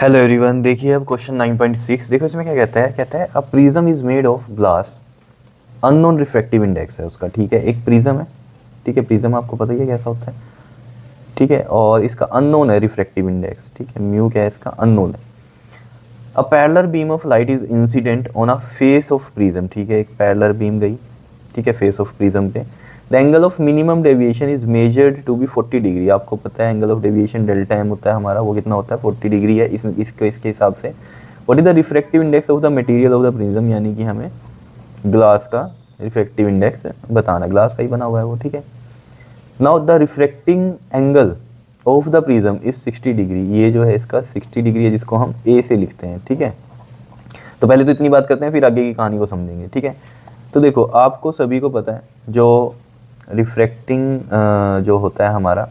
Hello everyone, देखिए अब question 9.6 देखो इसमें क्या कहता है a prism is made of glass, unknown refractive index है उसका। ठीक है, एक प्रिज्म है। ठीक है, प्रिज्म आपको पता ही है कैसा होता है। ठीक है, और इसका अननोन है रिफ्रैक्टिव इंडेक्स। ठीक है, म्यू क्या है इसका, अननोन है। A parallel beam of light is incident on a face of prism. ठीक है, एक पैरेलल बीम गई, ठीक है, फेस ऑफ प्रिज्म पे। The angle of minimum deviation is measured to be 40 degree. आपको पता है angle of deviation delta M होता है हमारा, वो कितना होता है 40 डिग्री है इसके हिसाब से। What is the refractive index of the material of the prism, यानी कि हमें ग्लास का रिफ्रैक्टिव इंडेक्स बताना, ग्लास का ही बना हुआ है वो। ठीक है, now the refracting angle of the prism is 60 degree. ये जो है इसका 60 डिग्री है, जिसको हम ए से लिखते हैं। ठीक है, तो पहले तो इतनी बात करते हैं, फिर आगे की कहानी को समझेंगे। ठीक है, तो देखो आपको सभी को पता है जो रिफ्रैक्टिंग जो होता है हमारा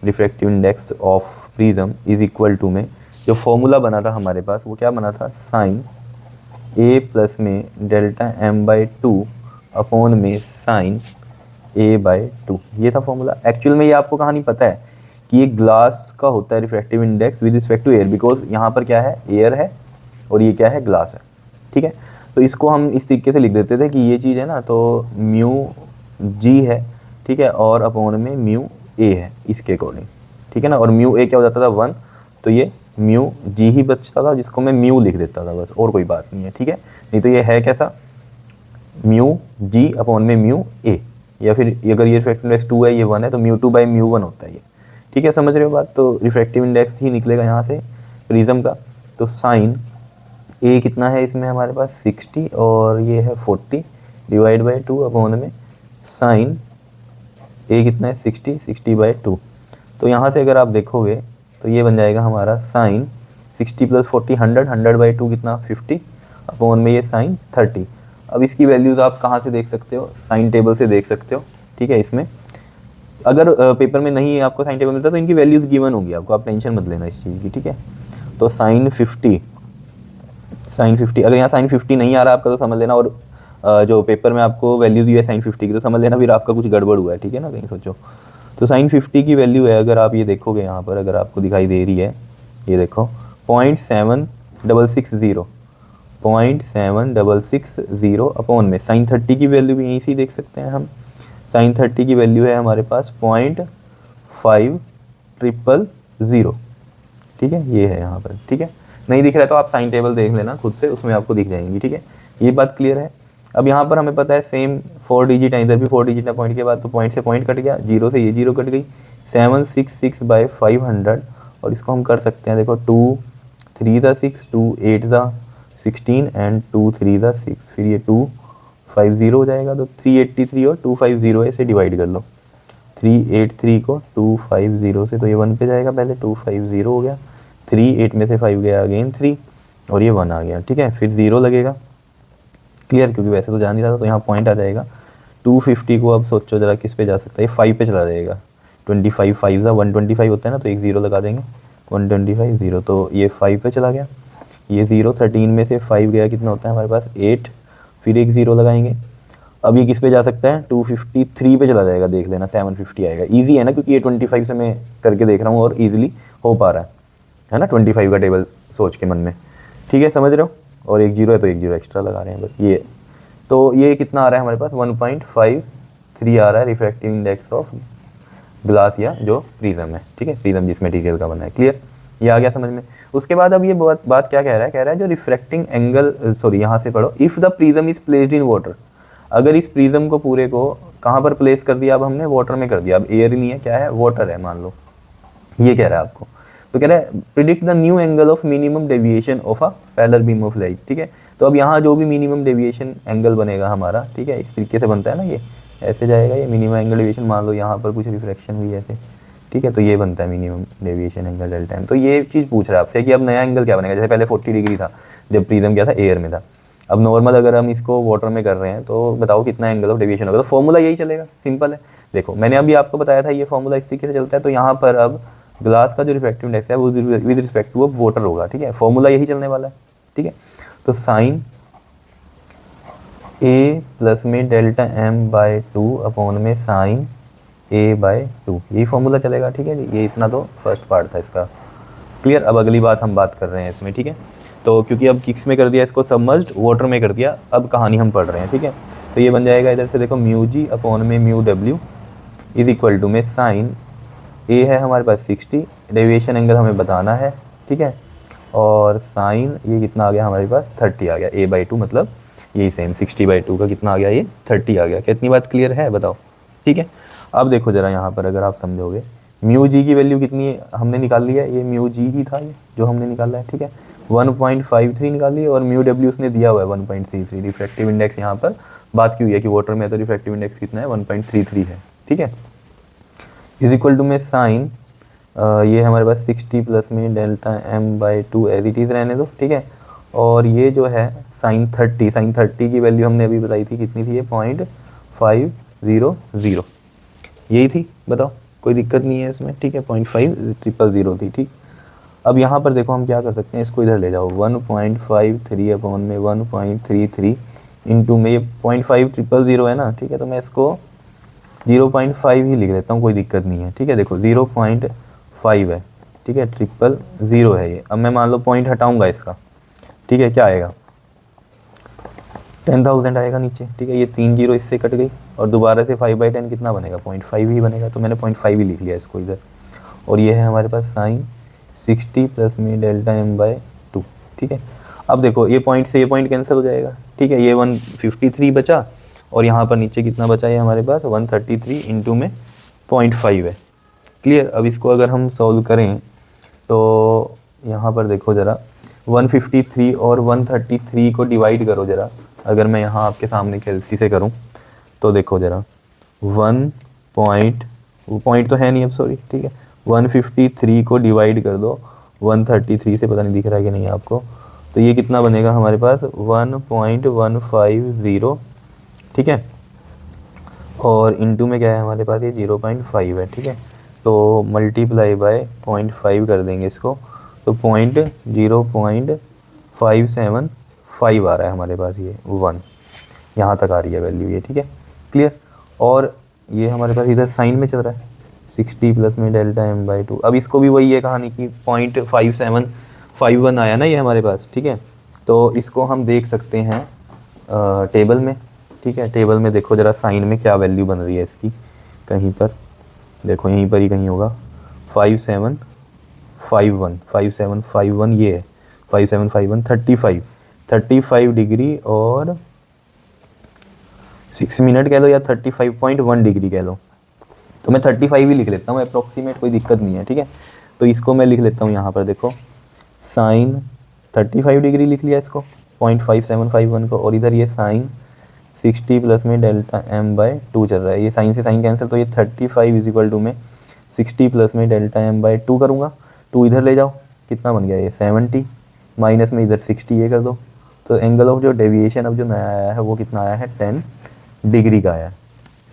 refractive index of prism is equal to में जो फॉर्मूला बना था हमारे पास, वो क्या बना था, साइन ए प्लस में delta M by two upon में साइन ए बाई टू। ये था फॉर्मूला। एक्चुअल में ये आपको कहानी पता है कि ये ग्लास का होता है refractive index with respect to air, because यहाँ पर क्या है, एयर है और ये क्या है, ग्लास है। ठीक है, तो इसको हम इस तरीके से लिख देते थे कि ये चीज़ है ना, तो म्यू जी है, ठीक है, और अपॉन में म्यू ए है इसके अकॉर्डिंग। ठीक है ना, और म्यू ए क्या हो जाता था 1, तो ये म्यू जी ही बचता था, जिसको मैं म्यू लिख देता था बस, और कोई बात नहीं है। ठीक है, नहीं तो ये है कैसा, म्यू जी अपॉन में म्यू ए, या फिर अगर ये रिफ्रैक्टिव इंडेक्स 2 है, ये 1 है, तो म्यू 2 बाई म्यू 1 होता है ये। ठीक है, समझ रहे हो बात। तो रिफ्रैक्टिव इंडेक्स ही निकलेगा यहाँ से प्रिज्म का। तो साइन ए कितना है इसमें हमारे पास 60, और ये है 40 डिवाइड बाई 2 अपॉन में साइन ए कितना है 60, 60 बाई 2। तो यहाँ से अगर आप देखोगे तो ये बन जाएगा हमारा साइन 60 प्लस 40 100, 100 बाई 2 कितना 50 अपॉन में ये साइन 30। अब इसकी वैल्यूज़ आप कहाँ से देख सकते हो, साइन टेबल से देख सकते हो। ठीक है, इसमें अगर पेपर में नहीं आपको साइन टेबल मिलता तो इनकी वैल्यूज़ गिवन होगी आपको, आप टेंशन मत लेना इस चीज़ की। ठीक है, तो साइन 50, अगर यहाँ साइन 50 नहीं आ रहा आपका तो समझ लेना, और जो पेपर में आपको वैल्यू दी है साइन 50 की, तो समझ लेना फिर आपका कुछ गड़बड़ हुआ है। ठीक है ना, कहीं सोचो। तो साइन 50 की वैल्यू है, अगर आप ये देखोगे यहाँ पर, अगर आपको दिखाई दे रही है, ये देखो 0.7660, 0.7660 अपॉन में साइन 30 की वैल्यू भी यहीं से देख सकते हैं हम। साइन 30 की वैल्यू है हमारे पास 0.5000। ठीक है, ये है यहाँ पर। ठीक है, नहीं दिख रहा है तो आप साइन टेबल देख लेना खुद से, उसमें आपको दिख जाएंगी। ठीक है, ये बात क्लियर है। अब यहाँ पर हमें पता है सेम 4 डिजिट है, इधर भी 4 डिजिट है पॉइंट के बाद, तो पॉइंट से पॉइंट कट गया, जीरो से ये जीरो कट गई, 766 बाई 500, और इसको हम कर सकते हैं, देखो 2 3 ज़ा 6, 2 8 ज़ा 16 एंड 2 3 ज़ा 6, फिर ये 250 हो जाएगा, तो 383 और 250 है, इसे डिवाइड कर लो। 383 को 250 से, तो ये 1 पे जाएगा, पहले 250 हो गया, 3 8 में से 5 गया, अगेन 3, और ये 1 आ गया। ठीक है, फिर 0 लगेगा, क्लियर, क्योंकि वैसे तो जा नहीं रहा था, तो यहाँ पॉइंट आ जाएगा। 250 को अब सोचो जरा किस पे जा सकता है, 5 पे चला जाएगा, 25 5 ज़ा 125 होता है ना, तो एक 0 लगा देंगे, 125 0, तो ये 5 पे चला गया, ये 0, 13 में से 5 गया, कितना होता है हमारे पास 8, फिर एक 0 लगाएंगे। अब ये किस पे जा सकता है, 253 पे चला जाएगा, देख लेना 750 आएगा। ईजी है ना, क्योंकि ये 25 से मैं करके देख रहा हूँ और ईजिली हो पा रहा है ना, 25 का टेबल सोच के मन में। ठीक है, समझ रहे हो, और एक 0 है तो एक 0 एक्स्ट्रा लगा रहे हैं बस। ये तो ये कितना आ रहा है हमारे पास 1.53 आ रहा है रिफ्रैक्टिव इंडेक्स ऑफ ग्लास या जो प्रिज्म है। ठीक है, प्रिज्म जिस मटेरियल का बना है, क्लियर, ये आ गया समझ में। उसके बाद अब ये बात क्या कह रहा है जो रिफ्रैक्टिंग एंगल, सॉरी यहाँ से पढ़ो, if the prism is placed in water, अगर इस प्रिज्म को पूरे को कहाँ पर प्लेस कर दिया, अब हमने वाटर में कर दिया, अब एयर ही नहीं है, क्या है, वाटर है मान लो, ये कह रहा है आपको। तो कह रहा है predict the new angle of minimum deviation of a parallel beam of light. ठीक है, तो अब यहाँ जो भी मिनिमम डेविएशन एंगल बनेगा हमारा, ठीक है, इस तरीके से बनता है ना, ये ऐसे जाएगा, ये मिनिमम एंगल डेविएशन, मान लो यहाँ पर कुछ रिफ्रैक्शन हुई ऐसे, ठीक है, तो ये बनता है minimum deviation angle delta M. तो ये चीज़ पूछ रहा है आपसे कि अब नया एंगल क्या बनेगा, जैसे पहले 40 डिग्री था जब प्रिज्म क्या था, एयर में था, अब नॉर्मल अगर हम इसको वाटर में कर रहे हैं तो बताओ कितना एंगल ऑफ डेविएशन होगा। तो फॉर्मूला यही चलेगा, सिंपल है। देखो मैंने अभी आपको बताया था ये फॉर्मूला इस तरीके से चलता है, तो यहाँ पर अब ग्लास का जो रिफ्रैक्टिव इंडेक्स है वो विद रिस्पेक्ट टू अब वाटर होगा। ठीक है, फॉर्मूला यही चलने वाला है। ठीक है, तो साइन ए प्लस में डेल्टा एम बाई 2 अपॉन में साइन ए बाई 2, यही फॉर्मूला चलेगा। ठीक है जी, ये इतना तो फर्स्ट पार्ट था इसका। क्लियर। अब अगली बात हम बात कर रहे हैं इसमें, ठीक है। तो क्योंकि अब किस में कर दिया इसको, सबमर्ज्ड वाटर में कर दिया, अब कहानी हम पढ़ रहे हैं, ठीक है। तो ये बन जाएगा इधर से देखो म्यू जी अपॉन में mu W is equal to में साइन ए है हमारे पास 60, डेविएशन एंगल हमें बताना है, ठीक है। और साइन ये कितना आ गया हमारे पास 30 आ गया, a/2 मतलब यही सेम 60/2 का कितना आ गया, ये 30 आ गया। कितनी बात क्लियर है बताओ, ठीक है। अब देखो जरा यहाँ पर अगर आप समझोगे, म्यू जी की वैल्यू कितनी है हमने निकाल लिया, ये म्यू जी ही था ये जो हमने निकाला है, ठीक है। 1.53 निकाल लिया और म्यू डब्ल्यू उसने दिया हुआ है 1.33। रिफ्रैक्टिव इंडेक्स यहाँ पर बात की हुई है कि वाटर में तो रिफ्रैक्टिव इंडेक्स कितना है 1.33 है, ठीक है। इज इक्वल टू में साइन ये हमारे पास 60 प्लस में delta m/2 as it is रहने दो, ठीक है। और ये जो है साइन 30 की वैल्यू हमने अभी बताई थी कितनी थी, ये 0.500 यही थी, बताओ कोई दिक्कत नहीं है इसमें, ठीक है। 0.5000 थी, ठीक। अब यहाँ पर देखो हम क्या कर सकते हैं, इसको इधर ले जाओ 1.53 अपॉन में 1.33 इंटू में ये 0.5000 है ना, ठीक है। तो मैं इसको 0.5 ही लिख लेता हूँ, कोई दिक्कत नहीं है, ठीक है। देखो 0.5 है, ठीक है, 000 है ये। अब मैं मान लो पॉइंट हटाऊंगा इसका, ठीक है, क्या आएगा 10,000 आएगा नीचे, ठीक है। ये 3 जीरो इससे कट गई और दोबारा से 5/10 कितना बनेगा 0.5 ही बनेगा, तो मैंने 0.5 ही लिख लिया इसको इधर। और ये है हमारे पास साइन 60 प्लस में डेल्टा m/2, ठीक है। अब देखो ये पॉइंट से ये पॉइंट कैंसिल हो जाएगा, ठीक है। ये 153 बचा और यहाँ पर नीचे कितना बचा है हमारे पास 133 इंटू में 0.5 है, क्लियर। अब इसको अगर हम सॉल्व करें तो यहाँ पर देखो ज़रा 153 और 133 को डिवाइड करो ज़रा, अगर मैं यहाँ आपके सामने कैलसी से करूँ तो देखो ज़रा 1 पॉइंट तो है नहीं अब, सॉरी, ठीक है। 153 को डिवाइड कर दो 133 से, पता नहीं दिख रहा है कि नहीं आपको, तो ये कितना बनेगा हमारे पास 1.150, ठीक है। और इंटू में क्या है हमारे पास ये 0.5 है, ठीक है। तो मल्टीप्लाई बाय 0.5 कर देंगे इसको, तो 0.575 आ रहा है हमारे पास, ये 1 यहाँ तक आ रही है वैल्यू ये, ठीक है, क्लियर। और ये हमारे पास इधर साइन में चल रहा है 60 प्लस में डेल्टा m/2। अब इसको भी वही है कहानी की 0.5751 आया ना ये हमारे पास, ठीक है। तो इसको हम देख सकते हैं टेबल में, ठीक है। टेबल में देखो ज़रा साइन में क्या वैल्यू बन रही है इसकी, कहीं पर देखो यहीं पर ही कहीं होगा 5751 ये है 5751 35 डिग्री और 6 मिनट कह लो या 35.1 डिग्री कह लो, तो मैं 35 ही लिख लेता हूँ अप्रॉक्सीमेट, कोई दिक्कत नहीं है, ठीक है। तो इसको मैं लिख लेता हूँ यहाँ पर देखो साइन 35 डिग्री लिख लिया इसको 0.5751 को, और इधर ये साइन 60 प्लस में डेल्टा m/2 चल रहा है, ये साइन से साइन कैंसिल, तो ये 35 इज इक्वल टू में 60 प्लस में डेल्टा m/2 करूँगा, 2 इधर ले जाओ, कितना बन गया ये 70, माइनस में इधर 60 ये कर दो, तो एंगल ऑफ जो डेविएशन अब जो नया आया है वो कितना आया है 10 डिग्री का आया है।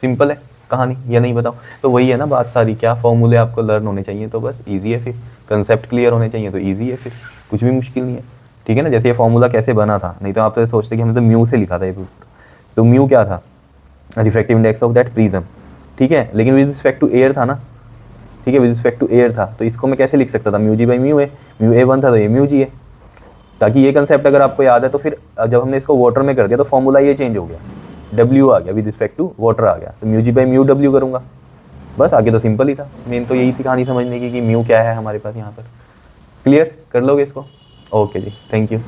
सिंपल है कहानी, ये नहीं बताओ तो वही है ना बात सारी, क्या फॉर्मूले आपको लर्न होने चाहिए तो बस ईजी है, फिर कंसेप्ट क्लियर होने चाहिए तो ईजी है, फिर कुछ भी मुश्किल नहीं है, ठीक है ना। जैसे ये फॉर्मूला कैसे बना था, नहीं तो आप तो सोचते कि हमने तो म्यू से लिखा था ये, तो म्यू क्या था refractive index of that prism, ठीक है, लेकिन विद रिस्पेक्ट टू एयर था ना, ठीक है, विद रिस्पेक्ट टू एयर था, तो इसको मैं कैसे लिख सकता था mu G by mu A, mu A 1 था तो ये म्यू जी है, ताकि ये कंसेप्ट अगर आपको याद है तो फिर जब हमने इसको वाटर में कर दिया तो फॉर्मूला ये चेंज हो गया, डब्ल्यू आ गया विद रिस्पेक्ट टू वाटर आ गया, तो mu G by mu W करूँगा, बस आगे तो सिंपल ही था। मेन तो यही थी कहानी समझने की कि म्यू क्या है हमारे पास यहाँ पर, क्लियर कर लोगे इसको, ओके जी, थैंक यू।